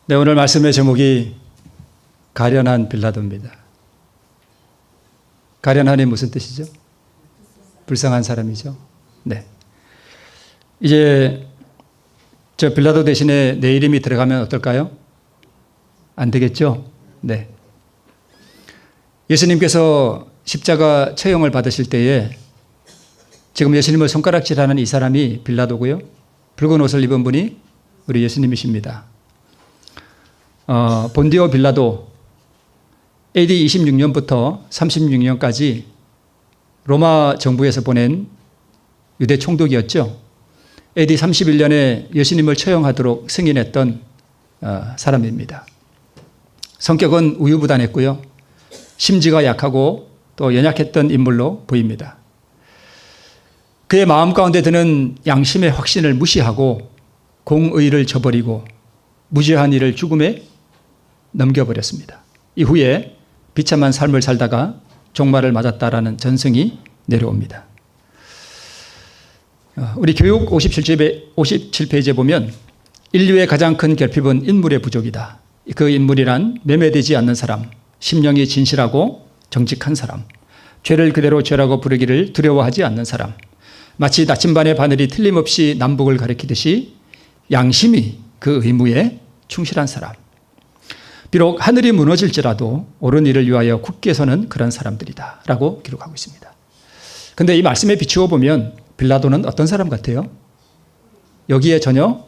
네, 오늘 말씀의 제목이 가련한 빌라도입니다. 가련한이 무슨 뜻이죠? 불쌍한 사람이죠. 네. 이제 저 빌라도 대신에 내 이름이 들어가면 어떨까요? 안 되겠죠? 네. 예수님께서 십자가 처형을 받으실 때에 지금 예수님을 손가락질하는 이 사람이 빌라도고요. 붉은 옷을 입은 분이 우리 예수님이십니다. 본디오 빌라도 AD 26년부터 36년까지 로마 정부에서 보낸 유대 총독이었죠. AD 31년에 예수님을 처형하도록 승인했던 사람입니다. 성격은 우유부단했고요. 심지가 약하고 또 연약했던 인물로 보입니다. 그의 마음 가운데 드는 양심의 확신을 무시하고 공의를 저버리고 무죄한 이를 죽음에 넘겨버렸습니다. 이후에 비참한 삶을 살다가 종말을 맞았다라는 전승이 내려옵니다. 우리 교육 57페이지에 보면 인류의 가장 큰 결핍은 인물의 부족이다. 그 인물이란 매매되지 않는 사람, 심령이 진실하고 정직한 사람, 죄를 그대로 죄라고 부르기를 두려워하지 않는 사람, 마치 나침반의 바늘이 틀림없이 남북을 가리키듯이 양심이 그 의무에 충실한 사람. 비록 하늘이 무너질지라도 옳은 일을 위하여 굳게 서는 그런 사람들이다 라고 기록하고 있습니다. 그런데 이 말씀에 비추어 보면 빌라도는 어떤 사람 같아요? 여기에 전혀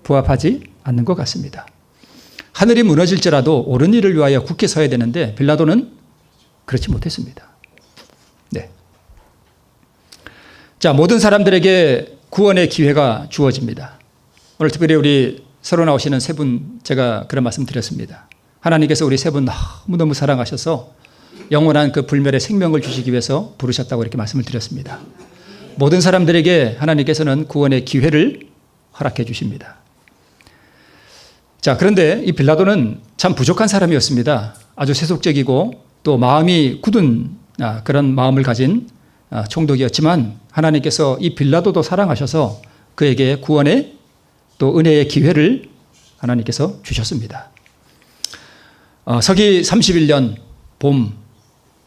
부합하지 않는 것 같습니다. 하늘이 무너질지라도 옳은 일을 위하여 굳게 서야 되는데 빌라도는 그렇지 못했습니다. 네. 자, 모든 사람들에게 구원의 기회가 주어집니다. 오늘 특별히 우리 새로 나오시는 세 분 제가 그런 말씀 드렸습니다. 하나님께서 우리 세 분 너무너무 사랑하셔서 영원한 그 불멸의 생명을 주시기 위해서 부르셨다고 이렇게 말씀을 드렸습니다. 모든 사람들에게 하나님께서는 구원의 기회를 허락해 주십니다. 자, 그런데 이 빌라도는 참 부족한 사람이었습니다. 아주 세속적이고 또 마음이 굳은 그런 마음을 가진 총독이었지만 하나님께서 이 빌라도도 사랑하셔서 그에게 구원의 또 은혜의 기회를 하나님께서 주셨습니다. 서기 31년 봄,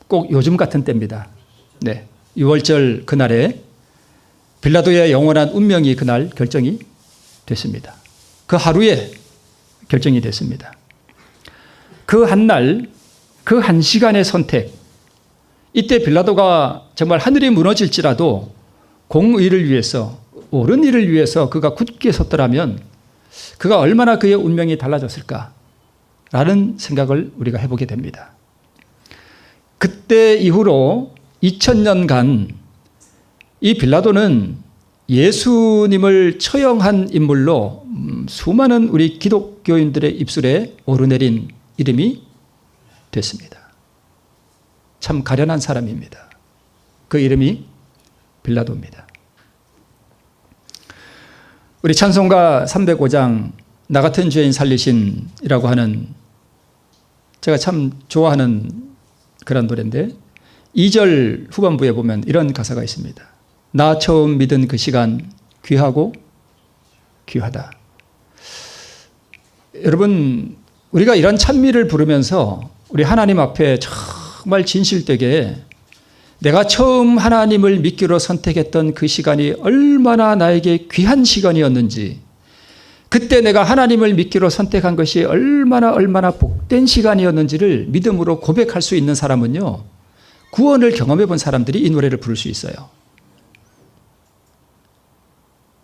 꼭 요즘 같은 때입니다. 네, 6월절 그날에 빌라도의 영원한 운명이 그날 결정이 됐습니다. 그 하루에 결정이 됐습니다. 그 한 날, 그 한 시간의 선택, 이때 빌라도가 정말 하늘이 무너질지라도 공의를 위해서, 옳은 일을 위해서 그가 굳게 섰더라면 그가 얼마나 그의 운명이 달라졌을까라는 생각을 우리가 해보게 됩니다. 그때 이후로 2000년간 이 빌라도는 예수님을 처형한 인물로 수많은 우리 기독교인들의 입술에 오르내린 이름이 됐습니다. 참 가련한 사람입니다. 그 이름이 빌라도입니다. 우리 찬송가 305장 나 같은 죄인 살리신이라고 하는 제가 참 좋아하는 그런 노래인데 2절 후반부에 보면 이런 가사가 있습니다. 나 처음 믿은 그 시간 귀하고 귀하다. 여러분, 우리가 이런 찬미를 부르면서 우리 하나님 앞에 정말 진실되게 내가 처음 하나님을 믿기로 선택했던 그 시간이 얼마나 나에게 귀한 시간이었는지, 그때 내가 하나님을 믿기로 선택한 것이 얼마나 복된 시간이었는지를 믿음으로 고백할 수 있는 사람은요, 구원을 경험해 본 사람들이 이 노래를 부를 수 있어요.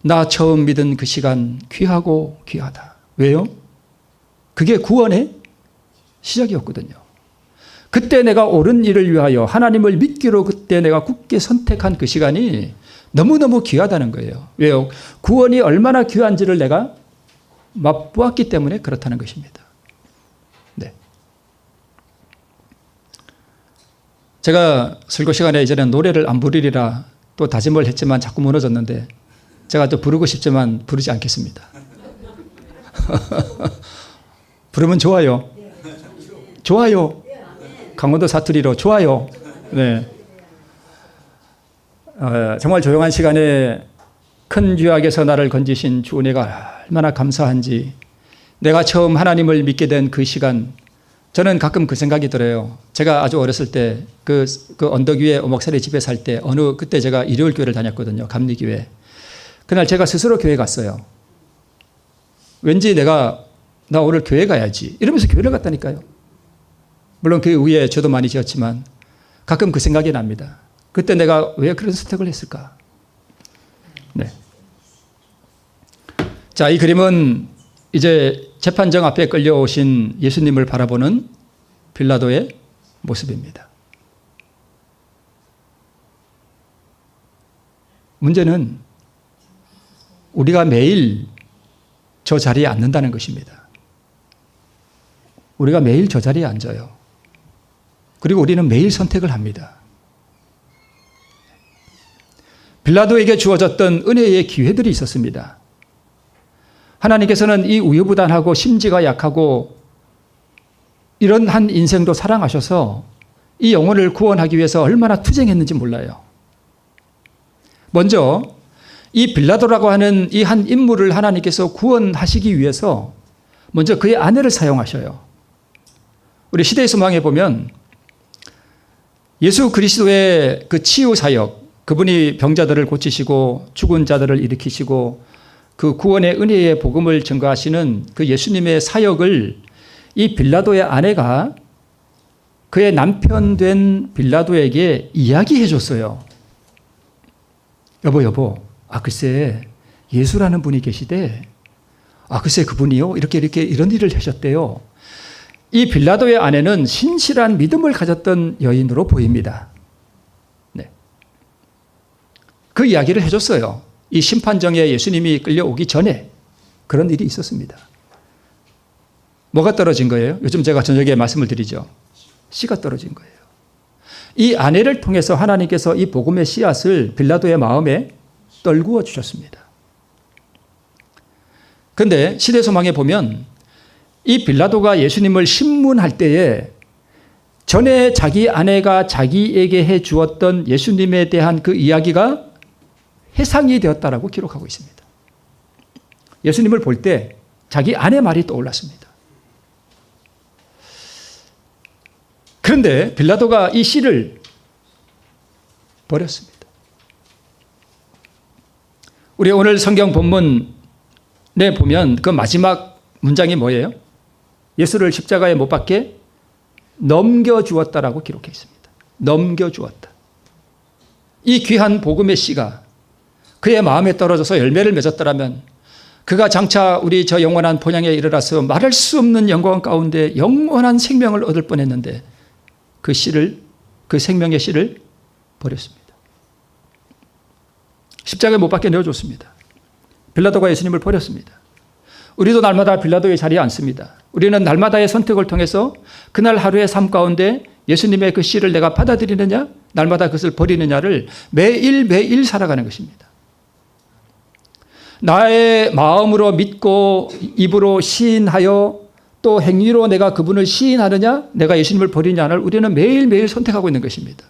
나 처음 믿은 그 시간 귀하고 귀하다. 왜요? 그게 구원의 시작이었거든요. 그때 내가 옳은 일을 위하여 하나님을 믿기로 그때 내가 굳게 선택한 그 시간이 너무너무 귀하다는 거예요. 왜요? 구원이 얼마나 귀한지를 내가 맛보았기 때문에 그렇다는 것입니다. 네. 제가 설교 시간에 이제는 노래를 안 부르리라 또 다짐을 했지만 자꾸 무너졌는데 제가 또 부르고 싶지만 부르지 않겠습니다. 부르면 좋아요. 좋아요. 강원도 사투리로 좋아요. 네. 정말 조용한 시간에 큰 죄악에서 나를 건지신 주 은혜가 얼마나 감사한지 내가 처음 하나님을 믿게 된 그 시간, 저는 가끔 그 생각이 들어요. 제가 아주 어렸을 때 그 언덕 위에 오목살이 집에 살 때 그때 제가 일요일 교회를 다녔거든요. 감리교회. 그날 제가 스스로 교회 갔어요. 왠지 나 오늘 교회 가야지 이러면서 교회를 갔다니까요. 물론 그 위에 저도 많이 지었지만 가끔 그 생각이 납니다. 그때 내가 왜 그런 선택을 했을까? 네. 자, 이 그림은 이제 재판정 앞에 끌려오신 예수님을 바라보는 빌라도의 모습입니다. 문제는 우리가 매일 저 자리에 앉는다는 것입니다. 우리가 매일 저 자리에 앉아요. 그리고 우리는 매일 선택을 합니다. 빌라도에게 주어졌던 은혜의 기회들이 있었습니다. 하나님께서는 이 우유부단하고 심지가 약하고 이런 한 인생도 사랑하셔서 이 영혼을 구원하기 위해서 얼마나 투쟁했는지 몰라요. 먼저 이 빌라도라고 하는 이 한 인물을 하나님께서 구원하시기 위해서 먼저 그의 아내를 사용하셔요. 우리 시대의 소망에 보면 예수 그리스도의 그 치유 사역, 그분이 병자들을 고치시고 죽은 자들을 일으키시고 그 구원의 은혜의 복음을 증거하시는 그 예수님의 사역을 이 빌라도의 아내가 그의 남편 된 빌라도에게 이야기해 줬어요. 여보, 글쎄 예수라는 분이 계시대. 글쎄 그분이요? 이렇게 이런 일을 하셨대요. 이 빌라도의 아내는 신실한 믿음을 가졌던 여인으로 보입니다. 네. 그 이야기를 해줬어요. 이 심판정에 예수님이 끌려오기 전에 그런 일이 있었습니다. 뭐가 떨어진 거예요? 요즘 제가 저녁에 말씀을 드리죠. 씨가 떨어진 거예요. 이 아내를 통해서 하나님께서 이 복음의 씨앗을 빌라도의 마음에 떨구어 주셨습니다. 그런데 시대소망에 보면 이 빌라도가 예수님을 신문할 때에 전에 자기 아내가 자기에게 해 주었던 예수님에 대한 그 이야기가 해상이 되었다라고 기록하고 있습니다. 예수님을 볼 때 자기 아내 말이 떠올랐습니다. 그런데 빌라도가 이 씨를 버렸습니다. 우리 오늘 성경 본문에 보면 그 마지막 문장이 뭐예요? 예수를 십자가에 못 박게 넘겨주었다라고 기록해 있습니다. 넘겨주었다. 이 귀한 복음의 씨가 그의 마음에 떨어져서 열매를 맺었더라면 그가 장차 우리 저 영원한 본향에 이르러서 말할 수 없는 영광 가운데 영원한 생명을 얻을 뻔했는데 그 씨를, 그 생명의 씨를 버렸습니다. 십자가에 못 박게 내어줬습니다. 빌라도가 예수님을 버렸습니다. 우리도 날마다 빌라도의 자리에 앉습니다. 우리는 날마다의 선택을 통해서 그날 하루의 삶 가운데 예수님의 그 씨를 내가 받아들이느냐, 날마다 그것을 버리느냐를 매일 살아가는 것입니다. 나의 마음으로 믿고 입으로 시인하여 또 행위로 내가 그분을 시인하느냐, 내가 예수님을 버리냐를 우리는 매일매일 선택하고 있는 것입니다.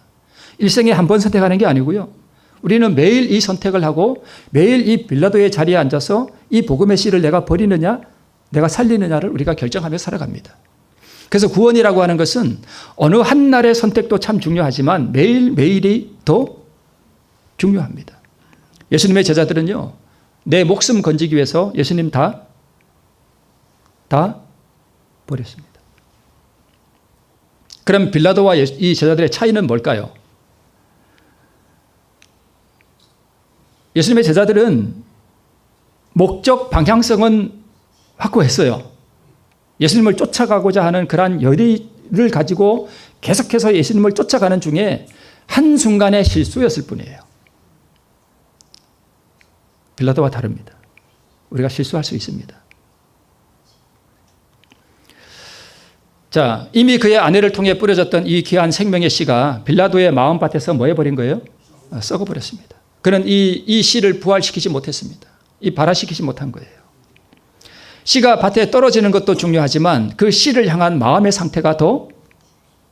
일생에 한 번 선택하는 게 아니고요. 우리는 매일 이 선택을 하고 매일 이 빌라도의 자리에 앉아서 이 복음의 씨를 내가 버리느냐, 내가 살리느냐를 우리가 결정하며 살아갑니다. 그래서 구원이라고 하는 것은 어느 한 날의 선택도 참 중요하지만 매일매일이 더 중요합니다. 예수님의 제자들은요, 내 목숨 건지기 위해서 예수님 다 버렸습니다. 그럼 빌라도와 이 제자들의 차이는 뭘까요? 예수님의 제자들은 목적 방향성은 확고했어요. 예수님을 쫓아가고자 하는 그러한 열의를 가지고 계속해서 예수님을 쫓아가는 중에 한순간의 실수였을 뿐이에요. 빌라도와 다릅니다. 우리가 실수할 수 있습니다. 자, 이미 그의 아내를 통해 뿌려졌던 이 귀한 생명의 씨가 빌라도의 마음밭에서 뭐 해버린 거예요? 썩어버렸습니다. 그는 이 씨를 부활시키지 못했습니다. 발화시키지 못한 거예요. 씨가 밭에 떨어지는 것도 중요하지만 그 씨를 향한 마음의 상태가 더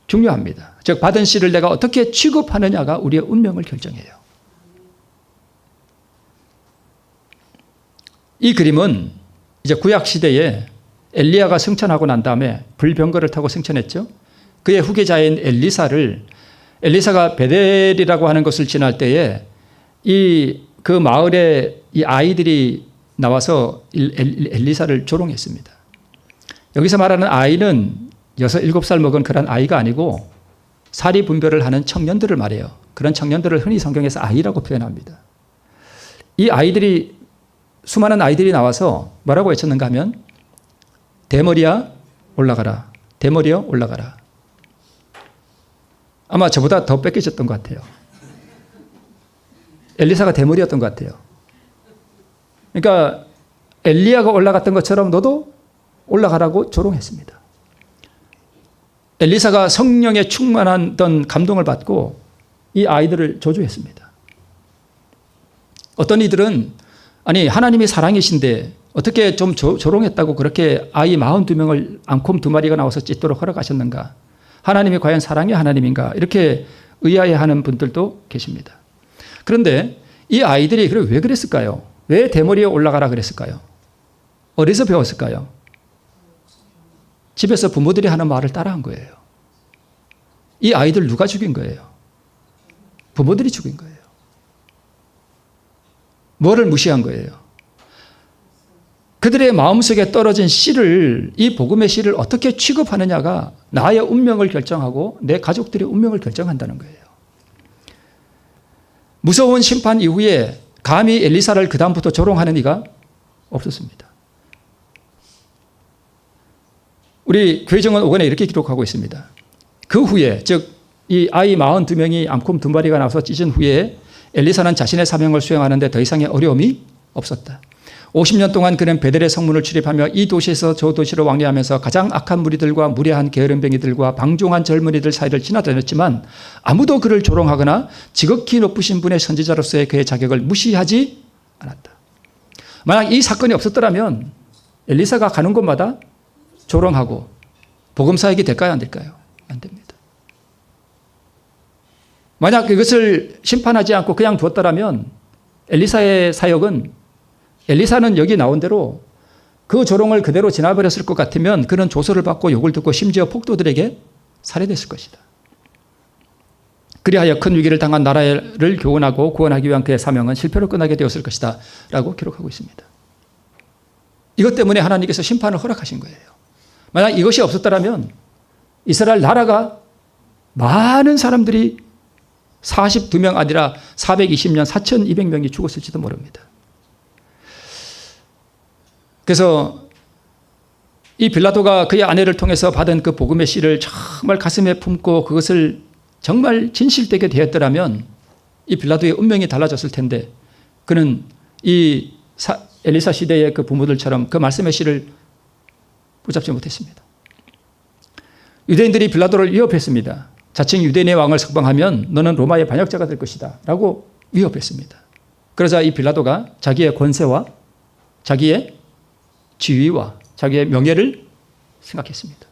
중요합니다. 즉 받은 씨를 내가 어떻게 취급하느냐가 우리의 운명을 결정해요. 이 그림은 이제 구약 시대에 엘리야가 승천하고 난 다음에 불병거를 타고 승천했죠. 그의 후계자인 엘리사가 베델이라고 하는 곳을 지날 때에 그 마을에 이 아이들이 나와서 엘리사를 조롱했습니다. 여기서 말하는 아이는 6, 7살 먹은 그런 아이가 아니고 사리 분별을 하는 청년들을 말해요. 그런 청년들을 흔히 성경에서 아이라고 표현합니다. 이 아이들이, 수많은 아이들이 나와서 뭐라고 외쳤는가 하면 대머리야 올라가라. 대머리야 올라가라. 아마 저보다 더 뺏겨졌던 것 같아요. 엘리사가 대머리였던 것 같아요. 그러니까 엘리야가 올라갔던 것처럼 너도 올라가라고 조롱했습니다. 엘리사가 성령에 충만했던 감동을 받고 이 아이들을 저주했습니다. 어떤 이들은 아니 하나님이 사랑이신데 어떻게 좀 조롱했다고 그렇게 아이 42명을 앙콤 2마리가 나와서 찢도록 허락하셨는가? 하나님이 과연 사랑의 하나님인가? 이렇게 의아해하는 분들도 계십니다. 그런데 이 아이들이 왜 그랬을까요? 왜 대머리에 올라가라 그랬을까요? 어디서 배웠을까요? 집에서 부모들이 하는 말을 따라한 거예요. 이 아이들 누가 죽인 거예요? 부모들이 죽인 거예요. 뭐를 무시한 거예요? 그들의 마음속에 떨어진 씨를, 이 복음의 씨를 어떻게 취급하느냐가 나의 운명을 결정하고 내 가족들의 운명을 결정한다는 거예요. 무서운 심판 이후에 감히 엘리사를 그다음부터 조롱하는 이가 없었습니다. 우리 교회정원 5권에 이렇게 기록하고 있습니다. 그 후에, 즉 이 아이 42명이 암콤 2마리가 나와서 찢은 후에 엘리사는 자신의 사명을 수행하는데 더 이상의 어려움이 없었다. 50년 동안 그는 베델의 성문을 출입하며 이 도시에서 저 도시로 왕래하면서 가장 악한 무리들과 무례한 게으름뱅이들과 방종한 젊은이들 사이를 지나다녔지만 아무도 그를 조롱하거나 지극히 높으신 분의 선지자로서의 그의 자격을 무시하지 않았다. 만약 이 사건이 없었더라면 엘리사가 가는 곳마다 조롱하고 복음 사역이 될까요? 안 될까요? 안 됩니다. 만약 이것을 심판하지 않고 그냥 두었더라면 엘리사의 사역은, 엘리사는 여기 나온 대로 그 조롱을 그대로 지나버렸을 것 같으면 그는 조소를 받고 욕을 듣고 심지어 폭도들에게 살해됐을 것이다. 그리하여 큰 위기를 당한 나라를 교훈하고 구원하기 위한 그의 사명은 실패로 끝나게 되었을 것이다 라고 기록하고 있습니다. 이것 때문에 하나님께서 심판을 허락하신 거예요. 만약 이것이 없었더라면 이스라엘 나라가 많은 사람들이 42명 아니라 420년 4,200명이 죽었을지도 모릅니다. 그래서 이 빌라도가 그의 아내를 통해서 받은 그 복음의 씨를 정말 가슴에 품고 그것을 정말 진실되게 되었더라면 이 빌라도의 운명이 달라졌을 텐데 그는 이 엘리사 시대의 그 부모들처럼 그 말씀의 씨를 붙잡지 못했습니다. 유대인들이 빌라도를 위협했습니다. 자칭 유대인의 왕을 석방하면 너는 로마의 반역자가 될 것이다 라고 위협했습니다. 그러자 이 빌라도가 자기의 권세와 자기의 지위와 자기의 명예를 생각했습니다.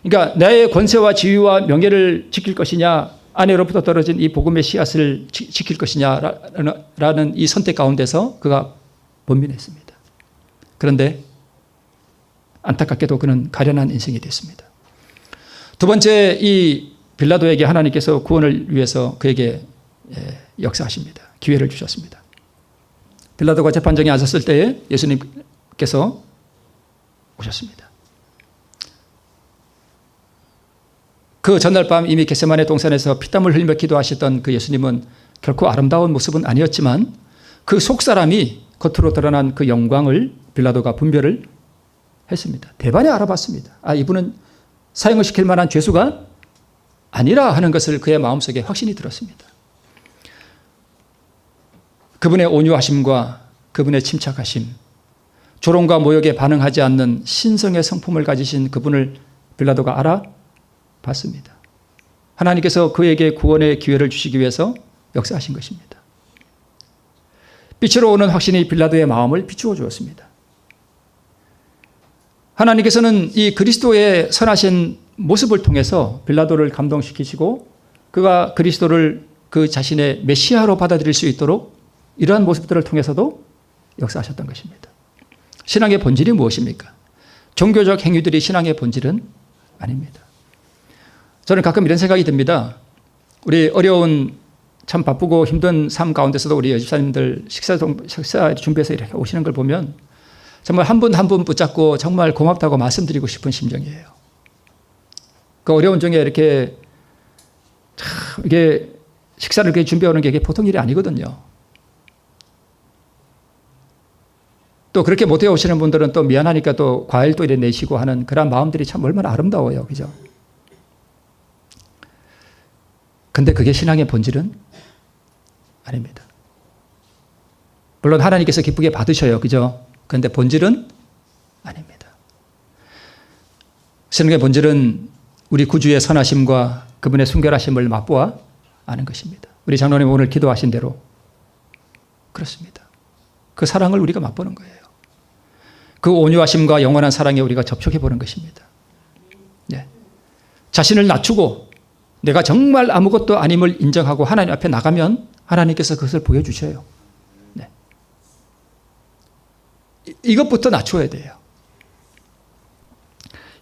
그러니까 나의 권세와 지위와 명예를 지킬 것이냐, 아내로부터 떨어진 이 복음의 씨앗을 지킬 것이냐라는 이 선택 가운데서 그가 번민했습니다. 그런데 안타깝게도 그는 가련한 인생이 됐습니다. 두 번째, 이 빌라도에게 하나님께서 구원을 위해서 그에게 역사하십니다. 기회를 주셨습니다. 빌라도가 재판정에 앉았을 때에 예수님께서 오셨습니다. 그 전날 밤 이미 겟세마네 동산에서 피땀을 흘리며 기도하셨던 그 예수님은 결코 아름다운 모습은 아니었지만 그 속사람이 겉으로 드러난 그 영광을 빌라도가 분별을 했습니다. 대반에 알아봤습니다. 아, 이분은 사형을 시킬 만한 죄수가 아니라 하는 것을 그의 마음속에 확신이 들었습니다. 그분의 온유하심과 그분의 침착하심, 조롱과 모욕에 반응하지 않는 신성의 성품을 가지신 그분을 빌라도가 알아봤습니다. 하나님께서 그에게 구원의 기회를 주시기 위해서 역사하신 것입니다. 빛으로 오는 확신이 빌라도의 마음을 비추어 주었습니다. 하나님께서는 이 그리스도의 선하신 모습을 통해서 빌라도를 감동시키시고 그가 그리스도를 그 자신의 메시아로 받아들일 수 있도록 이러한 모습들을 통해서도 역사하셨던 것입니다. 신앙의 본질이 무엇입니까? 종교적 행위들이 신앙의 본질은 아닙니다. 저는 가끔 이런 생각이 듭니다. 우리 어려운 참 바쁘고 힘든 삶 가운데서도 우리 여집사님들 식사 준비해서 이렇게 오시는 걸 보면 정말 한 분 한 분 붙잡고 정말 고맙다고 말씀드리고 싶은 심정이에요. 그 어려운 중에 이렇게 참 이게 식사를 이렇게 준비하는 게 이게 보통 일이 아니거든요. 또 그렇게 못해 오시는 분들은 또 미안하니까 또 과일도 이래 내시고 하는 그런 마음들이 참 얼마나 아름다워요. 그죠? 근데 그게 신앙의 본질은 아닙니다. 물론 하나님께서 기쁘게 받으셔요. 그죠? 그런데 본질은 아닙니다. 신앙의 본질은 우리 구주의 선하심과 그분의 순결하심을 맛보아 아는 것입니다. 우리 장로님 오늘 기도하신 대로 그렇습니다. 그 사랑을 우리가 맛보는 거예요. 그 온유하심과 영원한 사랑에 우리가 접촉해 보는 것입니다. 네. 자신을 낮추고 내가 정말 아무것도 아님을 인정하고 하나님 앞에 나가면 하나님께서 그것을 보여주셔요. 네. 이것부터 낮춰야 돼요.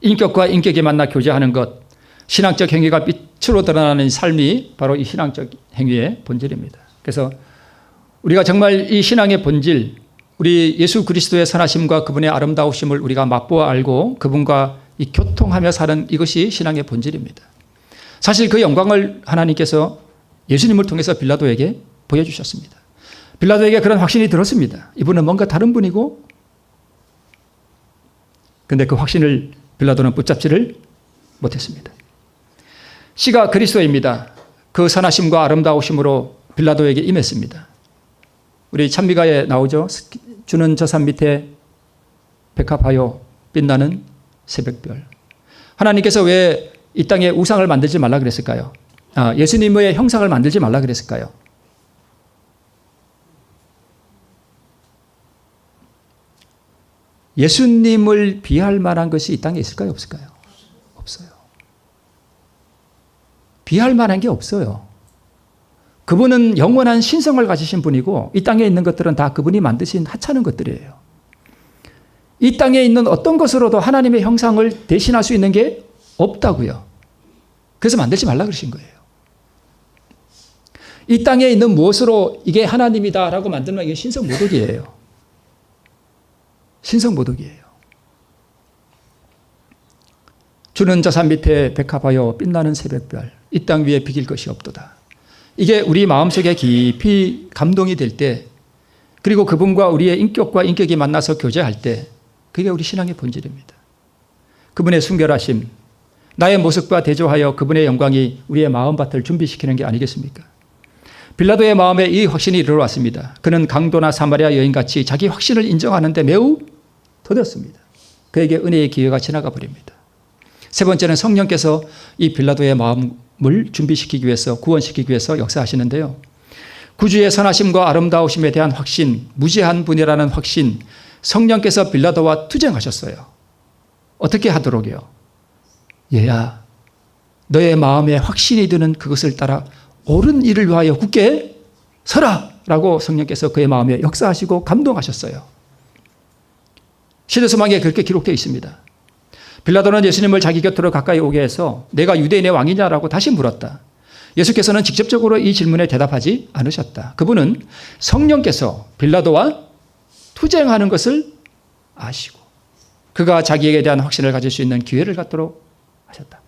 인격과 인격이 만나 교제하는 것, 신앙적 행위가 빛으로 드러나는 삶이 바로 이 신앙적 행위의 본질입니다. 그래서 우리가 정말 이 신앙의 본질, 우리 예수 그리스도의 선하심과 그분의 아름다우심을 우리가 맛보아 알고 그분과 이 교통하며 사는 이것이 신앙의 본질입니다. 사실 그 영광을 하나님께서 예수님을 통해서 빌라도에게 보여주셨습니다. 빌라도에게 그런 확신이 들었습니다. 이분은 뭔가 다른 분이고, 근데 그 확신을 빌라도는 붙잡지를 못했습니다. 씨가 그리스도입니다. 그 선하심과 아름다우심으로 빌라도에게 임했습니다. 우리 찬미가에 나오죠. 주는 저 산 밑에 백합하여 빛나는 새벽별. 하나님께서 왜 이 땅에 우상을 만들지 말라 그랬을까요? 예수님의 형상을 만들지 말라 그랬을까요? 예수님을 비할 만한 것이 이 땅에 있을까요? 없을까요? 없어요. 비할 만한 게 없어요. 그분은 영원한 신성을 가지신 분이고 이 땅에 있는 것들은 다 그분이 만드신 하찮은 것들이에요. 이 땅에 있는 어떤 것으로도 하나님의 형상을 대신할 수 있는 게 없다고요. 그래서 만들지 말라 그러신 거예요. 이 땅에 있는 무엇으로 이게 하나님이다라고 만들면 이게 신성모독이에요. 신성모독이에요. 주는 저 산 밑에 백합하여 빛나는 새벽별, 이 땅 위에 비길 것이 없도다. 이게 우리 마음속에 깊이 감동이 될 때, 그리고 그분과 우리의 인격과 인격이 만나서 교제할 때, 그게 우리 신앙의 본질입니다. 그분의 순결하심, 나의 모습과 대조하여 그분의 영광이 우리의 마음밭을 준비시키는 게 아니겠습니까? 빌라도의 마음에 이 확신이 이르러왔습니다. 그는 강도나 사마리아 여인같이 자기 확신을 인정하는데 매우 더뎠습니다. 그에게 은혜의 기회가 지나가 버립니다. 세 번째는 성령께서 이 빌라도의 마음을 준비시키기 위해서, 구원시키기 위해서 역사하시는데요. 구주의 선하심과 아름다우심에 대한 확신, 무지한 분이라는 확신, 성령께서 빌라도와 투쟁하셨어요. 어떻게 하도록요? 얘야, 너의 마음에 확신이 드는 그것을 따라 옳은 일을 위하여 굳게 서라! 라고 성령께서 그의 마음에 역사하시고 감동하셨어요. 시대서막에 그렇게 기록되어 있습니다. 빌라도는 예수님을 자기 곁으로 가까이 오게 해서 내가 유대인의 왕이냐라고 다시 물었다. 예수께서는 직접적으로 이 질문에 대답하지 않으셨다. 그분은 성령께서 빌라도와 투쟁하는 것을 아시고 그가 자기에게 대한 확신을 가질 수 있는 기회를 갖도록 하셨다.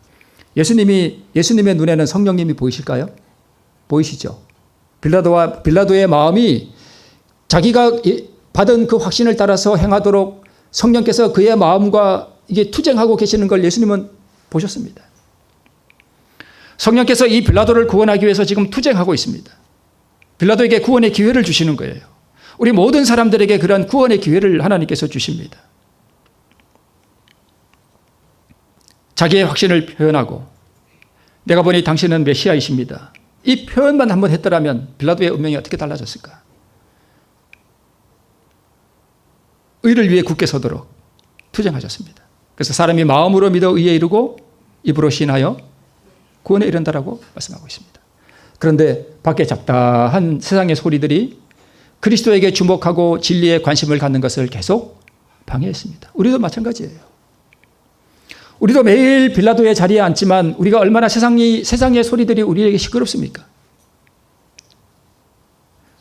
예수님의 눈에는 성령님이 보이실까요? 보이시죠? 빌라도의 마음이 자기가 받은 그 확신을 따라서 행하도록 성령께서 그의 마음과 이게 투쟁하고 계시는 걸 예수님은 보셨습니다. 성령께서 이 빌라도를 구원하기 위해서 지금 투쟁하고 있습니다. 빌라도에게 구원의 기회를 주시는 거예요. 우리 모든 사람들에게 그런 구원의 기회를 하나님께서 주십니다. 자기의 확신을 표현하고 내가 보니 당신은 메시아이십니다. 이 표현만 한번 했더라면 빌라도의 운명이 어떻게 달라졌을까? 의를 위해 굳게 서도록 투쟁하셨습니다. 그래서 사람이 마음으로 믿어 의에 이르고 입으로 신하여 구원에 이른다라고 말씀하고 있습니다. 그런데 밖에 잡다한 세상의 소리들이 그리스도에게 주목하고 진리에 관심을 갖는 것을 계속 방해했습니다. 우리도 마찬가지예요. 우리도 매일 빌라도의 자리에 앉지만 우리가 얼마나 세상의 소리들이 우리에게 시끄럽습니까?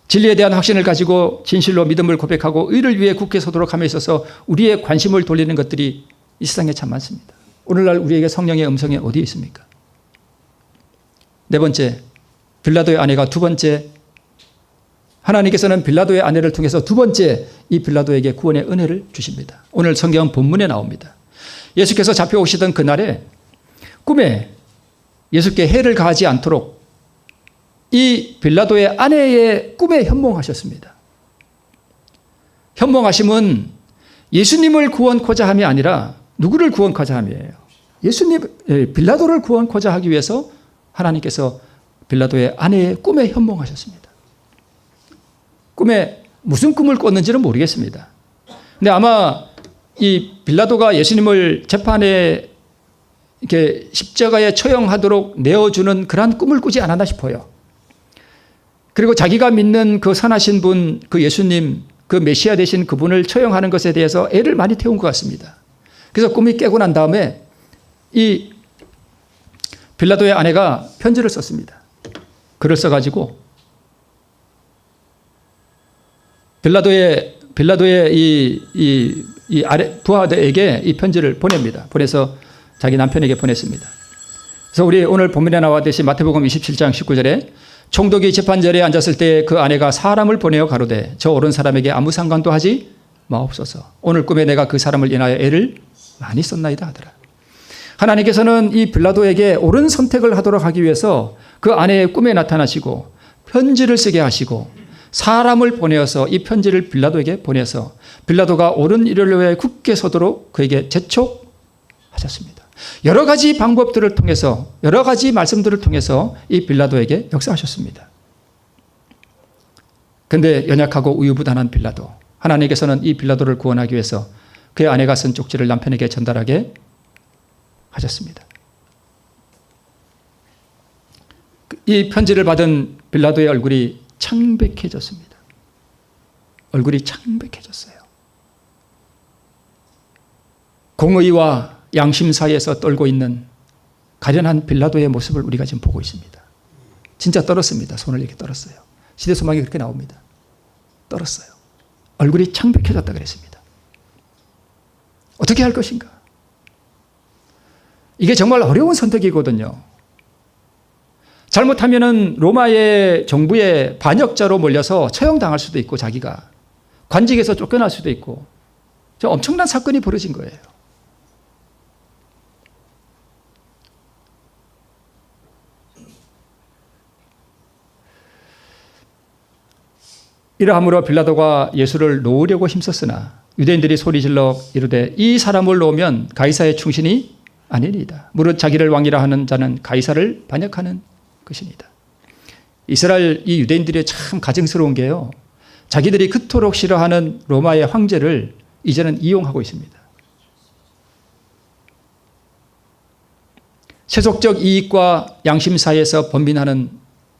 진리에 대한 확신을 가지고 진실로 믿음을 고백하고 의를 위해 굳게 서도록 함에 있어서 우리의 관심을 돌리는 것들이 이 세상에 참 많습니다. 오늘날 우리에게 성령의 음성이 어디에 있습니까? 네 번째, 빌라도의 아내가 두 번째, 하나님께서는 빌라도의 아내를 통해서 두 번째 이 빌라도에게 구원의 은혜를 주십니다. 오늘 성경 본문에 나옵니다. 예수께서 잡혀오시던 그날에 꿈에 예수께 해를 가하지 않도록 이 빌라도의 아내의 꿈에 현몽하셨습니다. 현몽하심은 예수님을 구원코자 함이 아니라 누구를 구원코자 함이에요? 빌라도를 구원코자 하기 위해서 하나님께서 빌라도의 아내의 꿈에 현몽하셨습니다. 꿈에 무슨 꿈을 꿨는지는 모르겠습니다. 근데 아마 이 빌라도가 예수님을 재판에 이렇게 십자가에 처형하도록 내어주는 그러한 꿈을 꾸지 않았나 싶어요. 그리고 자기가 믿는 그 선하신 분, 그 예수님, 그 메시아 되신 그분을 처형하는 것에 대해서 애를 많이 태운 것 같습니다. 그래서 꿈이 깨고 난 다음에 이 빌라도의 아내가 편지를 썼습니다. 글을 써가지고 빌라도의 이 부하들에게 이 편지를 보냅니다. 보내서 자기 남편에게 보냈습니다. 그래서 우리 오늘 본문에 나왔듯이 마태복음 27장 19절에 총독이 재판자리에 앉았을 때 그 아내가 사람을 보내어 가로되 저 옳은 사람에게 아무 상관도 하지 마옵소서. 오늘 꿈에 내가 그 사람을 인하여 애를 많이 썼나이다 하더라. 하나님께서는 이 빌라도에게 옳은 선택을 하도록 하기 위해서 그 아내의 꿈에 나타나시고 편지를 쓰게 하시고 사람을 보내어서 이 편지를 빌라도에게 보내서 빌라도가 옳은 일을 위해 굳게 서도록 그에게 재촉하셨습니다. 여러 가지 방법들을 통해서 여러 가지 말씀들을 통해서 이 빌라도에게 역사하셨습니다. 그런데 연약하고 우유부단한 빌라도, 하나님께서는 이 빌라도를 구원하기 위해서 그의 아내가 쓴 쪽지를 남편에게 전달하게 하셨습니다. 이 편지를 받은 빌라도의 얼굴이 창백해졌습니다. 얼굴이 창백해졌어요. 공의와 양심 사이에서 떨고 있는 가련한 빌라도의 모습을 우리가 지금 보고 있습니다. 진짜 떨었습니다. 손을 이렇게 떨었어요. 시대소망이 그렇게 나옵니다. 떨었어요. 얼굴이 창백해졌다 그랬습니다. 어떻게 할 것인가? 이게 정말 어려운 선택이거든요. 잘못하면은 로마의 정부의 반역자로 몰려서 처형당할 수도 있고 자기가 관직에서 쫓겨날 수도 있고 엄청난 사건이 벌어진 거예요. 이러함으로 빌라도가 예수를 놓으려고 힘썼으나 유대인들이 소리질러 이르되 이 사람을 놓으면 가이사의 충신이 아니니이다. 무릇 자기를 왕이라 하는 자는 가이사를 반역하는 것입니다. 이스라엘 이 유대인들이 참 가증스러운 게요. 자기들이 그토록 싫어하는 로마의 황제를 이제는 이용하고 있습니다. 세속적 이익과 양심 사이에서 번민하는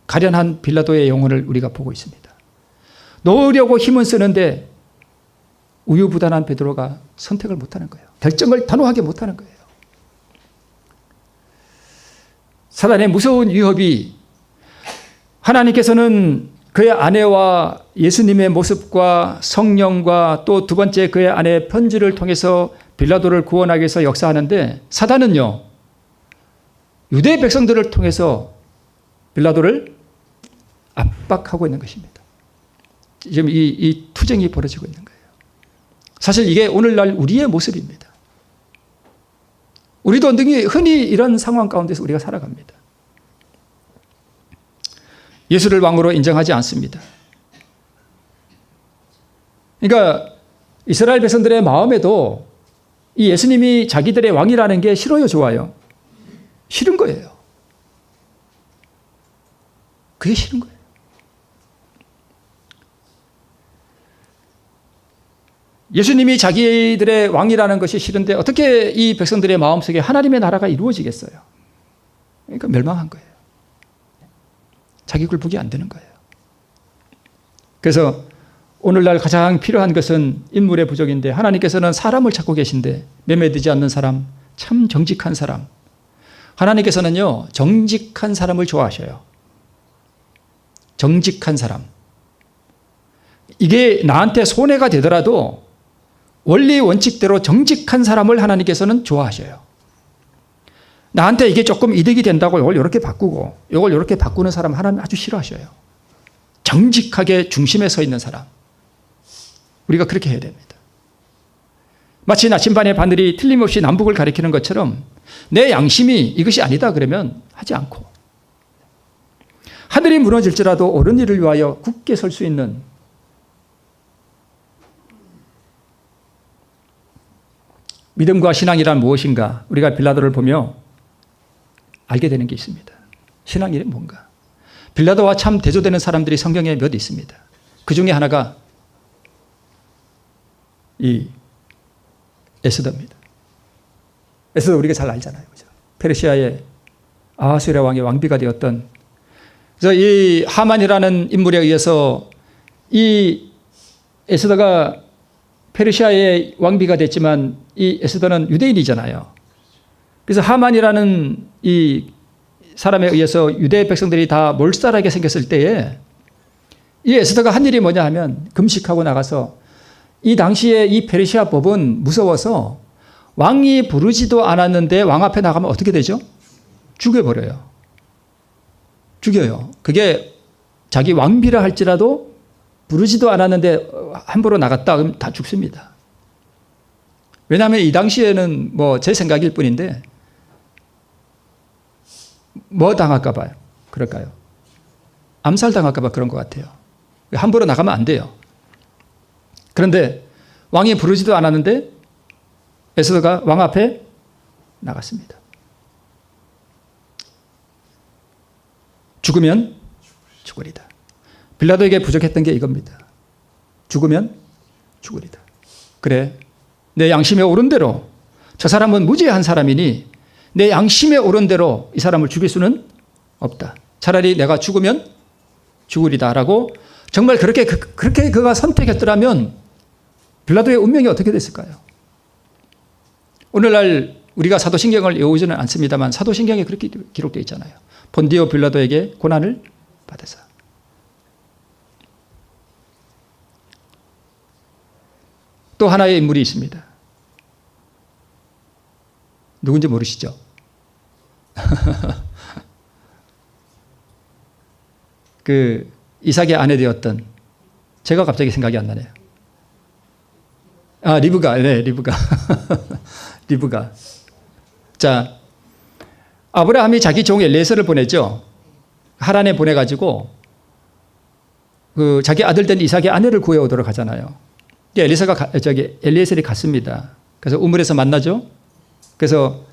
가련한 빌라도의 영혼을 우리가 보고 있습니다. 놓으려고 힘은 쓰는데 우유부단한 베드로가 선택을 못하는 거예요. 결정을 단호하게 못하는 거예요. 사단의 무서운 위협이 하나님께서는 그의 아내와 예수님의 모습과 성령과 또 두 번째 그의 아내의 편지를 통해서 빌라도를 구원하기 위해서 역사하는데 사단은요. 유대 백성들을 통해서 빌라도를 압박하고 있는 것입니다. 지금 이 투쟁이 벌어지고 있는 거예요. 사실 이게 오늘날 우리의 모습입니다. 우리도 흔히 이런 상황 가운데서 우리가 살아갑니다. 예수를 왕으로 인정하지 않습니다. 그러니까 이스라엘 백성들의 마음에도 이 예수님이 자기들의 왕이라는 게 싫어요, 좋아요? 싫은 거예요. 그게 싫은 거예요. 예수님이 자기들의 왕이라는 것이 싫은데 어떻게 이 백성들의 마음속에 하나님의 나라가 이루어지겠어요? 그러니까 멸망한 거예요. 자기 굴복이 안 되는 거예요. 그래서 오늘날 가장 필요한 것은 인물의 부족인데 하나님께서는 사람을 찾고 계신데 매매되지 않는 사람, 참 정직한 사람. 하나님께서는요, 정직한 사람을 좋아하셔요. 정직한 사람. 이게 나한테 손해가 되더라도 원리 원칙대로 정직한 사람을 하나님께서는 좋아하셔요. 나한테 이게 조금 이득이 된다고 이걸 이렇게 바꾸고 이걸 이렇게 바꾸는 사람 하나님 아주 싫어하셔요. 정직하게 중심에 서 있는 사람. 우리가 그렇게 해야 됩니다. 마치 나침반의 바늘이 틀림없이 남북을 가리키는 것처럼 내 양심이 이것이 아니다 그러면 하지 않고, 하늘이 무너질지라도 옳은 일을 위하여 굳게 설 수 있는, 믿음과 신앙이란 무엇인가 우리가 빌라도를 보며 알게 되는 게 있습니다. 신앙이 뭔가. 빌라도와 참 대조되는 사람들이 성경에 몇 있습니다. 그 중에 하나가 이 에스더입니다. 에스더 우리가 잘 알잖아요. 그죠? 페르시아의 아하수에라 왕의 왕비가 되었던, 그래서 이 하만이라는 인물에 의해서 이 에스더가 페르시아의 왕비가 됐지만 이 에스더는 유대인이잖아요. 그래서 하만이라는 이 사람에 의해서 유대 백성들이 다 몰살하게 생겼을 때에 이 에스더가 한 일이 뭐냐 하면 금식하고 나가서, 이 당시에 이 페르시아 법은 무서워서 왕이 부르지도 않았는데 왕 앞에 나가면 어떻게 되죠? 죽여버려요. 죽여요. 그게 자기 왕비라 할지라도 부르지도 않았는데 함부로 나갔다 그러면 다 죽습니다. 왜냐하면 이 당시에는 뭐 제 생각일 뿐인데 뭐 당할까 봐요. 그럴까요? 암살 당할까 봐 그런 것 같아요. 함부로 나가면 안 돼요. 그런데 왕이 부르지도 않았는데 에스더가 왕 앞에 나갔습니다. 죽으면 죽으리다. 빌라도에게 부족했던 게 이겁니다. 죽으면 죽으리다. 그래, 내 양심에 오른 대로, 저 사람은 무죄한 사람이니 내 양심에 오른 대로 이 사람을 죽일 수는 없다. 차라리 내가 죽으면 죽으리다라고 정말 그렇게 그가 선택했더라면 빌라도의 운명이 어떻게 됐을까요? 오늘날 우리가 사도신경을 외우지는 않습니다만 사도신경에 그렇게 기록되어 있잖아요. 본디오 빌라도에게 고난을 받으사. 또 하나의 인물이 있습니다. 누군지 모르시죠? 그 이삭의 아내 되었던, 제가 갑자기 생각이 안 나네요. 아, 리브가. 네, 리브가. 리브가. 자, 아브라함이 자기 종 엘리에셀을 보냈죠. 하란에 보내가지고 그 자기 아들 된 이삭의 아내를 구해오도록 하잖아요. 엘리에셀이 갔습니다. 그래서 우물에서 만나죠. 그래서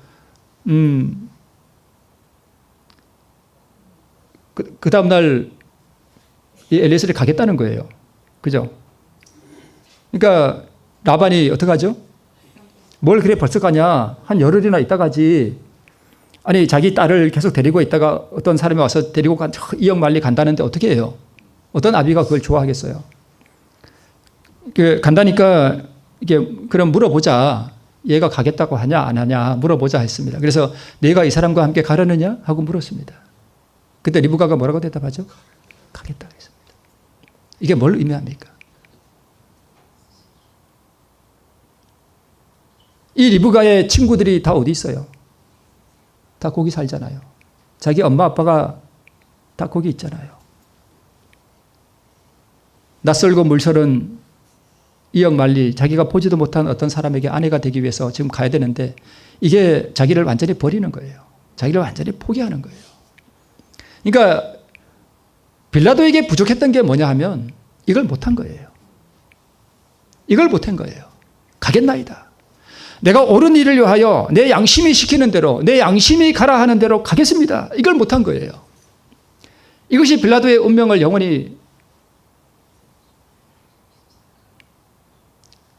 그 다음 날 이 엘리에셀이 가겠다는 거예요. 그죠? 그러니까 라반이 어떡하죠? 뭘 그래 벌써 가냐? 한 열흘이나 있다 가지. 아니, 자기 딸을 계속 데리고 있다가 어떤 사람이 와서 데리고 이역 말리 간다는데 어떻게 해요? 어떤 아비가 그걸 좋아하겠어요? 간다니까 이게 그럼 물어보자. 얘가 가겠다고 하냐 안 하냐 물어보자 했습니다. 그래서 내가 이 사람과 함께 가려느냐 하고 물었습니다. 그때 리브가가 뭐라고 대답하죠? 가겠다 했습니다. 이게 뭘 의미합니까? 이 리브가의 친구들이 다 어디 있어요? 다 거기 살잖아요. 자기 엄마 아빠가 다 거기 있잖아요. 낯설고 물설은 이역 말리, 자기가 보지도 못한 어떤 사람에게 아내가 되기 위해서 지금 가야 되는데 이게 자기를 완전히 버리는 거예요. 자기를 완전히 포기하는 거예요. 그러니까 빌라도에게 부족했던 게 뭐냐 하면 이걸 못한 거예요. 이걸 못한 거예요. 가겠나이다. 내가 옳은 일을 위하여 내 양심이 시키는 대로, 내 양심이 가라 하는 대로 가겠습니다. 이걸 못한 거예요. 이것이 빌라도의 운명을 영원히,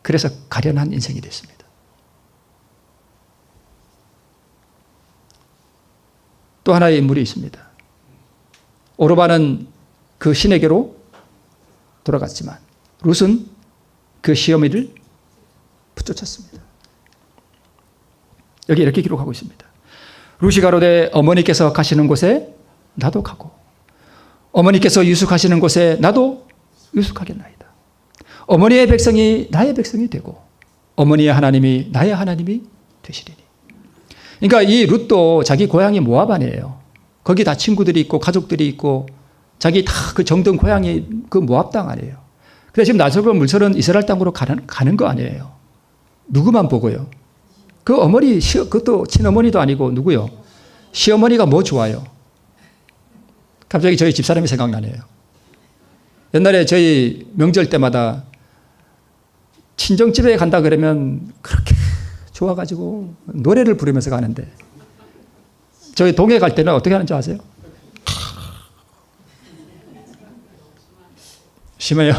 그래서 가련한 인생이 됐습니다. 또 하나의 인물이 있습니다. 오르바는 그 신에게로 돌아갔지만 룻은 그 시어미를 붙여쳤습니다. 여기 이렇게 기록하고 있습니다. 룻이 가로되 어머니께서 가시는 곳에 나도 가고 어머니께서 유숙하시는 곳에 나도 유숙하겠나이다. 어머니의 백성이 나의 백성이 되고 어머니의 하나님이 나의 하나님이 되시리니. 그러니까 이 룻도 자기 고향이 모압 아니에요. 거기 다 친구들이 있고 가족들이 있고 자기 다 그 정든 고향이 그 모압 땅 아니에요. 근데 지금 나서고 물서는 이스라엘 땅으로 가는 거 아니에요. 누구만 보고요. 그 어머니, 그것도 친어머니도 아니고 누구요? 시어머니가 뭐 좋아요? 갑자기 저희 집사람이 생각나네요. 옛날에 저희 명절 때마다 친정집에 간다 그러면 그렇게 좋아가지고 노래를 부르면서 가는데 저희 동해 갈 때는 어떻게 하는지 아세요? 심해요.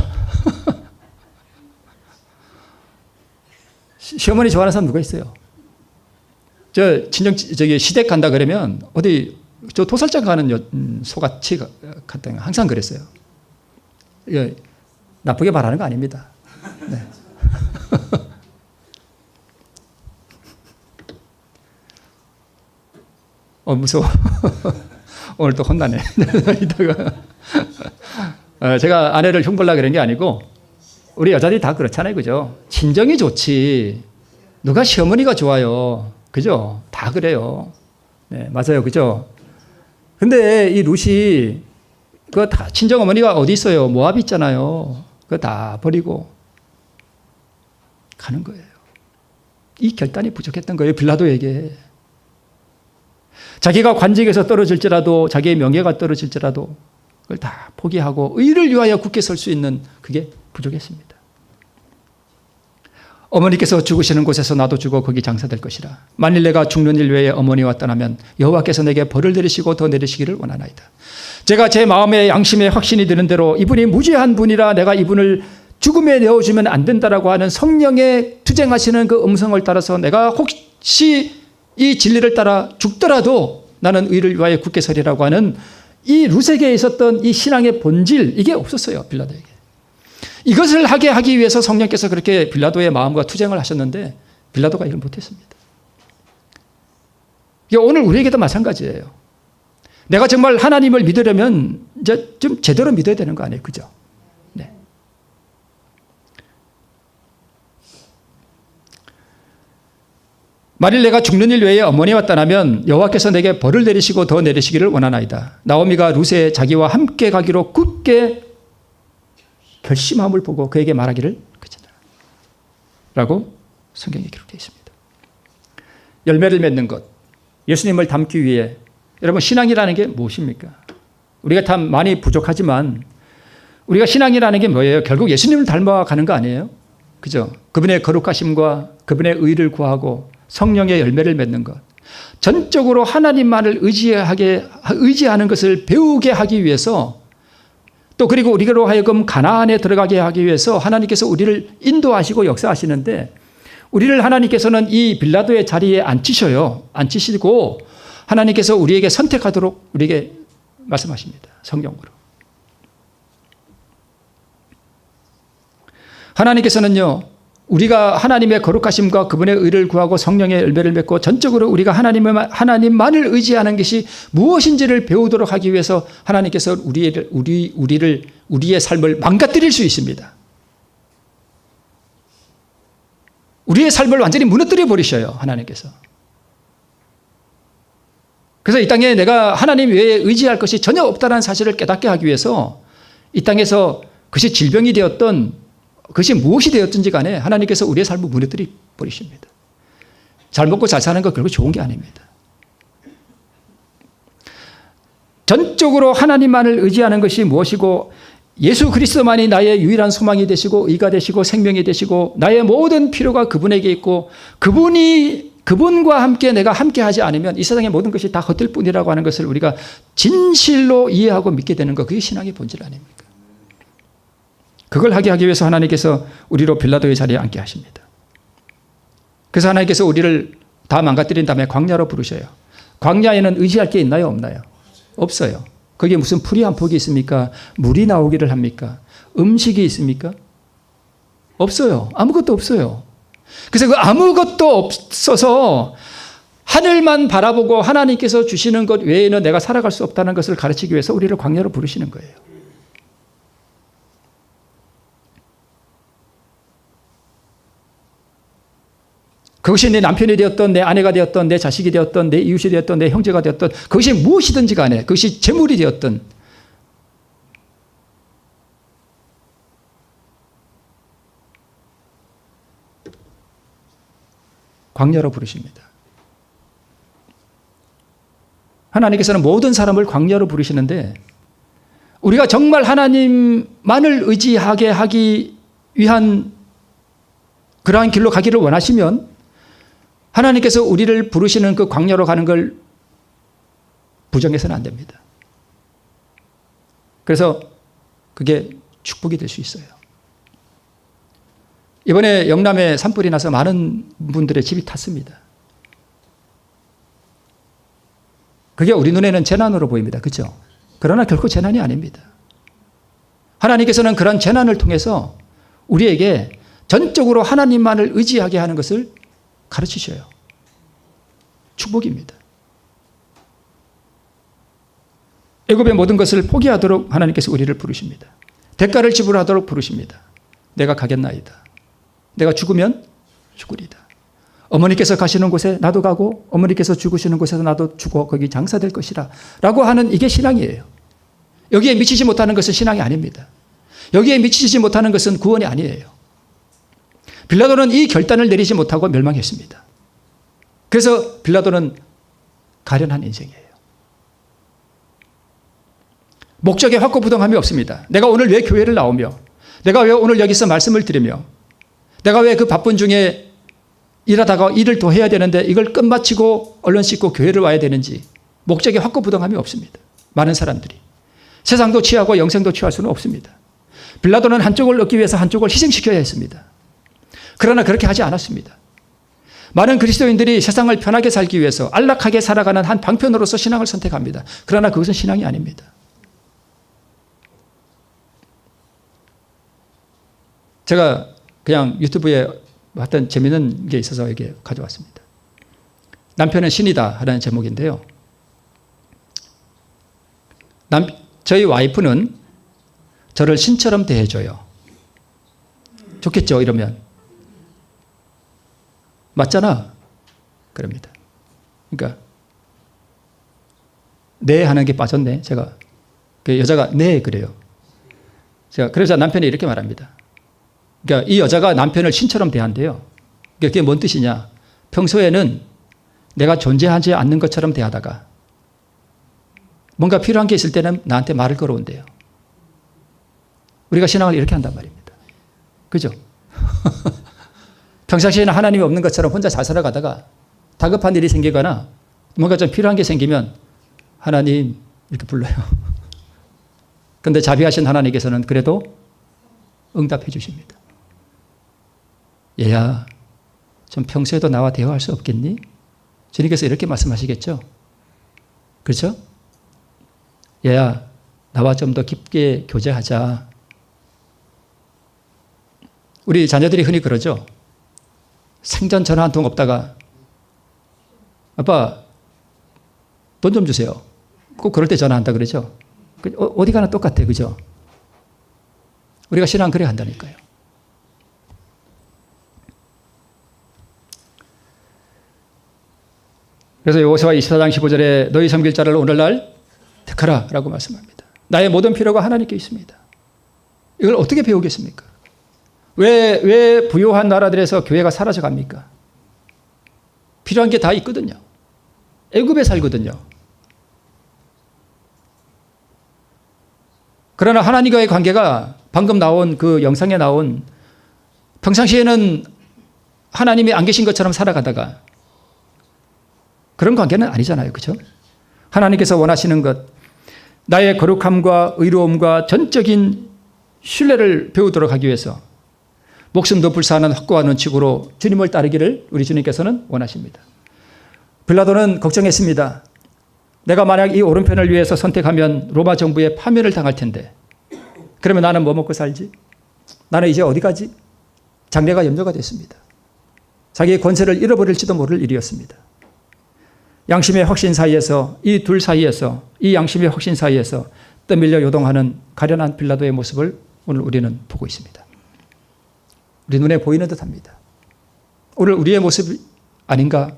시어머니 좋아하는 사람 누가 있어요? 저기 시댁 간다 그러면 어디 저 도살장 가는 소같이 갔다 항상 그랬어요. 이거 나쁘게 말하는 거 아닙니다. 네. 무서워. 오늘 또 혼나네. 이따가 제가 아내를 흉보려고 그런 게 아니고 우리 여자들이 다 그렇잖아요. 그죠? 친정이 좋지. 누가 시어머니가 좋아요. 그죠? 다 그래요. 네, 맞아요. 그죠? 근데 이 룻이 그거 다 친정 어머니가 어디 있어요? 모압 있잖아요. 그거 다 버리고 가는 거예요. 이 결단이 부족했던 거예요. 빌라도에게. 자기가 관직에서 떨어질지라도 자기의 명예가 떨어질지라도 그걸 다 포기하고 의를 위하여 굳게 설 수 있는 그게 부족했습니다. 어머니께서 죽으시는 곳에서 나도 죽어 거기 장사될 것이라. 만일 내가 죽는 일 외에 어머니와 떠나면 여호와께서 내게 벌을 내리시고 더 내리시기를 원하나이다. 제가 제 마음에 양심에 확신이 드는 대로 이분이 무죄한 분이라 내가 이분을 죽음에 내어주면 안 된다라고 하는 성령의 투쟁하시는 그 음성을 따라서 내가 혹시 이 진리를 따라 죽더라도 나는 의를 위하여 굳게 서리라고 하는 이 룻에게 있었던 이 신앙의 본질, 이게 없었어요. 빌라도에게. 이것을 하게 하기 위해서 성령께서 그렇게 빌라도의 마음과 투쟁을 하셨는데 빌라도가 이걸 못했습니다. 오늘 우리에게도 마찬가지예요. 내가 정말 하나님을 믿으려면 이제 좀 제대로 믿어야 되는 거 아니에요. 그죠? 네. 만일 내가 죽는 일 외에 어머니와 떠나면 여호와께서 내게 벌을 내리시고 더 내리시기를 원하나이다. 나오미가 룻의 자기와 함께 가기로 굳게 결심함을 보고 그에게 말하기를 그치더라 라고 성경에 기록되어 있습니다. 열매를 맺는 것, 예수님을 닮기 위해. 여러분, 신앙이라는 게 무엇입니까? 우리가 참 많이 부족하지만 우리가 신앙이라는 게 뭐예요? 결국 예수님을 닮아가는 거 아니에요? 그죠? 그분의 거룩하심과 그분의 의를 구하고 성령의 열매를 맺는 것, 전적으로 하나님만을 의지하는 것을 배우게 하기 위해서, 또 그리고 우리로 하여금 가나안에 들어가게 하기 위해서 하나님께서 우리를 인도하시고 역사하시는데, 우리를 하나님께서는 이 빌라도의 자리에 앉히셔요. 앉히시고 하나님께서 우리에게 선택하도록 우리에게 말씀하십니다. 성경으로. 하나님께서는요, 우리가 하나님의 거룩하심과 그분의 의를 구하고 성령의 열매를 맺고 전적으로 우리가 하나님만을 의지하는 것이 무엇인지를 배우도록 하기 위해서 하나님께서 우리의 삶을 망가뜨릴 수 있습니다. 우리의 삶을 완전히 무너뜨려 버리셔요. 하나님께서. 그래서 이 땅에 내가 하나님 외에 의지할 것이 전혀 없다는 사실을 깨닫게 하기 위해서 이 땅에서 그것이 질병이 되었던, 그것이 무엇이 되었든지 간에 하나님께서 우리의 삶을 무너뜨려 버리십니다. 잘 먹고 잘 사는 거 결국 좋은 게 아닙니다. 전적으로 하나님만을 의지하는 것이 무엇이고, 예수 그리스도만이 나의 유일한 소망이 되시고 의가 되시고 생명이 되시고 나의 모든 필요가 그분에게 있고, 그분과 함께 내가 함께하지 않으면 이 세상의 모든 것이 다 헛될 뿐이라고 하는 것을 우리가 진실로 이해하고 믿게 되는 것, 그게 신앙의 본질 아닙니까? 그걸 하기 위해서 하나님께서 우리로 빌라도의 자리에 앉게 하십니다. 그래서 하나님께서 우리를 다 망가뜨린 다음에 광야로 부르셔요. 광야에는 의지할 게 있나요? 없나요? 없어요. 거기에 무슨 풀이 한 폭이 있습니까? 물이 나오기를 합니까? 음식이 있습니까? 없어요. 아무것도 없어요. 그래서 그 아무것도 없어서 하늘만 바라보고 하나님께서 주시는 것 외에는 내가 살아갈 수 없다는 것을 가르치기 위해서 우리를 광야로 부르시는 거예요. 그것이 내 남편이 되었던, 내 아내가 되었던, 내 자식이 되었던, 내 이웃이 되었던, 내 형제가 되었던, 그것이 무엇이든지 간에, 그것이 재물이 되었던, 광야로 부르십니다. 하나님께서는 모든 사람을 광야로 부르시는데, 우리가 정말 하나님만을 의지하게 하기 위한 그러한 길로 가기를 원하시면 하나님께서 우리를 부르시는 그 광야로 가는 걸 부정해서는 안 됩니다. 그래서 그게 축복이 될 수 있어요. 이번에 영남에 산불이 나서 많은 분들의 집이 탔습니다. 그게 우리 눈에는 재난으로 보입니다. 그렇죠? 그러나 결코 재난이 아닙니다. 하나님께서는 그런 재난을 통해서 우리에게 전적으로 하나님만을 의지하게 하는 것을 가르치셔요. 축복입니다. 애굽의 모든 것을 포기하도록 하나님께서 우리를 부르십니다. 대가를 지불하도록 부르십니다. 내가 가겠나이다. 내가 죽으면 죽으리다. 어머니께서 가시는 곳에 나도 가고 어머니께서 죽으시는 곳에서 나도 죽어 거기 장사될 것이라 라고 하는 이게 신앙이에요. 여기에 미치지 못하는 것은 신앙이 아닙니다. 여기에 미치지 못하는 것은 구원이 아니에요. 빌라도는 이 결단을 내리지 못하고 멸망했습니다. 그래서 빌라도는 가련한 인생이에요. 목적에 확고부동함이 없습니다. 내가 오늘 왜 교회를 나오며, 내가 왜 오늘 여기서 말씀을 드리며, 내가 왜 그 바쁜 중에 일하다가 일을 더 해야 되는데 이걸 끝마치고 얼른 씻고 교회를 와야 되는지 목적에 확고부동함이 없습니다. 많은 사람들이. 세상도 취하고 영생도 취할 수는 없습니다. 빌라도는 한쪽을 얻기 위해서 한쪽을 희생시켜야 했습니다. 그러나 그렇게 하지 않았습니다. 많은 그리스도인들이 세상을 편하게 살기 위해서 안락하게 살아가는 한 방편으로서 신앙을 선택합니다. 그러나 그것은 신앙이 아닙니다. 제가 그냥 유튜브에 봤던 재미있는 게 있어서 이게 가져왔습니다. 남편은 신이다 하는 제목인데요. 저희 와이프는 저를 신처럼 대해줘요. 좋겠죠, 이러면. 맞잖아. 그럽니다. 그러니까 네 하는 게 빠졌네. 제가 그 여자가 네 그래요. 제가 그래서 남편이 이렇게 말합니다. 그러니까 이 여자가 남편을 신처럼 대한대요. 그게 뭔 뜻이냐? 평소에는 내가 존재하지 않는 것처럼 대하다가 뭔가 필요한 게 있을 때는 나한테 말을 걸어온대요. 우리가 신앙을 이렇게 한단 말입니다. 그죠? 평상시에는 하나님이 없는 것처럼 혼자 잘 살아가다가 다급한 일이 생기거나 뭔가 좀 필요한 게 생기면 하나님 이렇게 불러요. 그런데 자비하신 하나님께서는 그래도 응답해 주십니다. 얘야, 좀 평소에도 나와 대화할 수 없겠니? 주님께서 이렇게 말씀하시겠죠? 그렇죠? 얘야, 나와 좀 더 깊게 교제하자. 우리 자녀들이 흔히 그러죠. 생전 전화 한 통 없다가 아빠 돈 좀 주세요. 꼭 그럴 때 전화한다 그러죠. 어디 가나 똑같아. 그죠? 우리가 신앙 그래 한다니까요. 그래서 여호수아 24장 15절에 너희 섬길 자를 오늘날 택하라 라고 말씀합니다. 나의 모든 필요가 하나님께 있습니다. 이걸 어떻게 배우겠습니까? 왜 부유한 나라들에서 교회가 사라져 갑니까? 필요한 게 다 있거든요. 애굽에 살거든요. 그러나 하나님과의 관계가 방금 나온 그 영상에 나온 평상시에는 하나님이 안 계신 것처럼 살아가다가 그런 관계는 아니잖아요. 그렇죠? 하나님께서 원하시는 것, 나의 거룩함과 의로움과 전적인 신뢰를 배우도록 하기 위해서 목숨도 불사하는 확고한 원칙으로 주님을 따르기를 우리 주님께서는 원하십니다. 빌라도는 걱정했습니다. 내가 만약 이 오른편을 위해서 선택하면 로마 정부에 파면을 당할 텐데 그러면 나는 뭐 먹고 살지? 나는 이제 어디 가지? 장래가 염려가 됐습니다. 자기의 권세를 잃어버릴지도 모를 일이었습니다. 양심의 확신 사이에서, 이 둘 사이에서, 이 양심의 확신 사이에서 떠밀려 요동하는 가련한 빌라도의 모습을 오늘 우리는 보고 있습니다. 우리 눈에 보이는 듯합니다. 오늘 우리의 모습 아닌가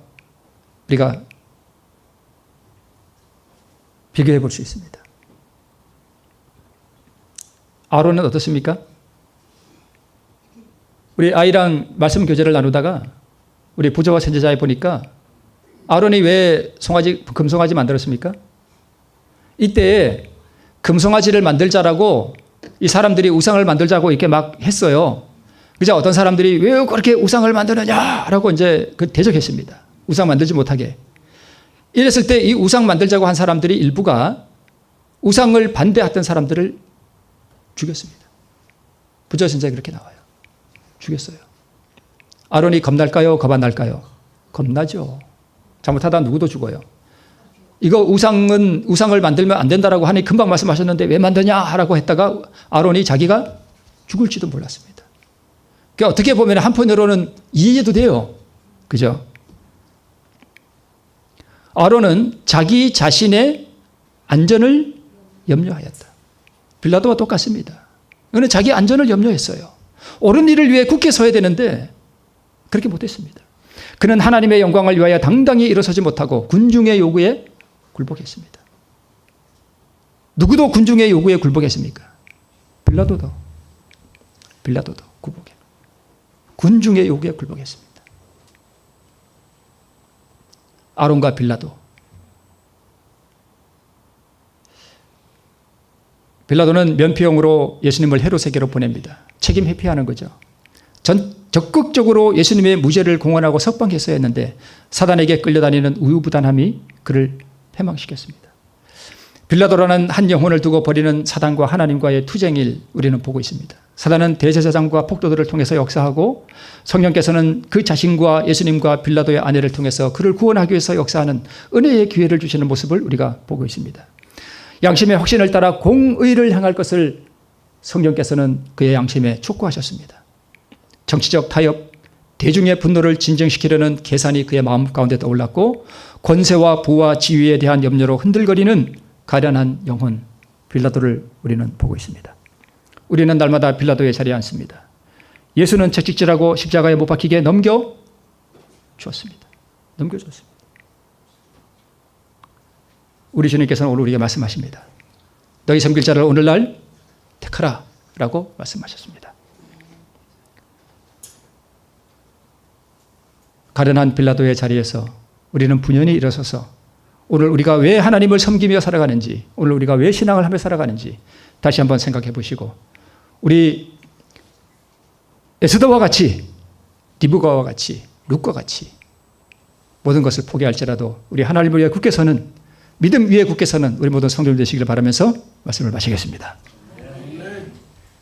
우리가 비교해 볼 수 있습니다. 아론은 어떻습니까? 우리 아이랑 말씀 교제를 나누다가 우리 부조와 선지자에 보니까 아론이 왜 금송아지 만들었습니까? 이때 금송아지를 만들자라고 이 사람들이 우상을 만들자고 이렇게 막 했어요. 그래서 어떤 사람들이 왜 그렇게 우상을 만드느냐라고 이제 대적했습니다. 우상 만들지 못하게. 이랬을 때 이 우상 만들자고 한 사람들이 일부가 우상을 반대했던 사람들을 죽였습니다. 부조 선지자에 그렇게 나와요. 죽였어요. 아론이 겁날까요? 겁 안 날까요? 겁나죠. 잘못하다 누구도 죽어요. 이거 우상을 만들면 안 된다라고 하니 금방 말씀하셨는데 왜 만드냐라고 했다가 아론이 자기가 죽을지도 몰랐습니다. 그러니까 어떻게 보면 한편으로는 이해도 돼요. 그죠? 아론은 자기 자신의 안전을 염려하였다. 빌라도와 똑같습니다. 그는 자기 안전을 염려했어요. 옳은 일을 위해 굳게 서야 되는데 그렇게 못했습니다. 그는 하나님의 영광을 위하여 당당히 일어서지 못하고 군중의 요구에 굴복했습니다. 누구도 군중의 요구에 굴복했습니까? 빌라도도 굴복해. 군중의 요구에 굴복했습니다. 아론과 빌라도. 빌라도는 면피용으로 예수님을 헤롯에게로 보냅니다. 책임 회피하는 거죠. 적극적으로 예수님의 무죄를 공언하고 석방했어야 했는데 사단에게 끌려다니는 우유부단함이 그를 패망시켰습니다. 빌라도라는 한 영혼을 두고 벌이는 사단과 하나님과의 투쟁일 우리는 보고 있습니다. 사단은 대제사장과 폭도들을 통해서 역사하고 성령께서는 그 자신과 예수님과 빌라도의 아내를 통해서 그를 구원하기 위해서 역사하는 은혜의 기회를 주시는 모습을 우리가 보고 있습니다. 양심의 확신을 따라 공의를 향할 것을 성령께서는 그의 양심에 촉구하셨습니다. 정치적 타협, 대중의 분노를 진정시키려는 계산이 그의 마음 가운데 떠올랐고 권세와 부와 지위에 대한 염려로 흔들거리는 가련한 영혼 빌라도를 우리는 보고 있습니다. 우리는 날마다 빌라도의 자리에 앉습니다. 예수는 채찍질하고 십자가에 못 박히게 넘겨주었습니다. 우리 주님께서는 오늘 우리에게 말씀하십니다. 너희 섬길 자를 오늘날 택하라 라고 말씀하셨습니다. 가련한 빌라도의 자리에서 우리는 분연히 일어서서 오늘 우리가 왜 하나님을 섬기며 살아가는지, 오늘 우리가 왜 신앙을 하며 살아가는지 다시 한번 생각해 보시고 우리 에스더와 같이, 디브가와 같이, 룻과 같이 모든 것을 포기할지라도 우리 하나님을 위해 굳게 서는, 믿음 위에 굳게 서는 우리 모든 성도들 되시기를 바라면서 말씀을 마치겠습니다.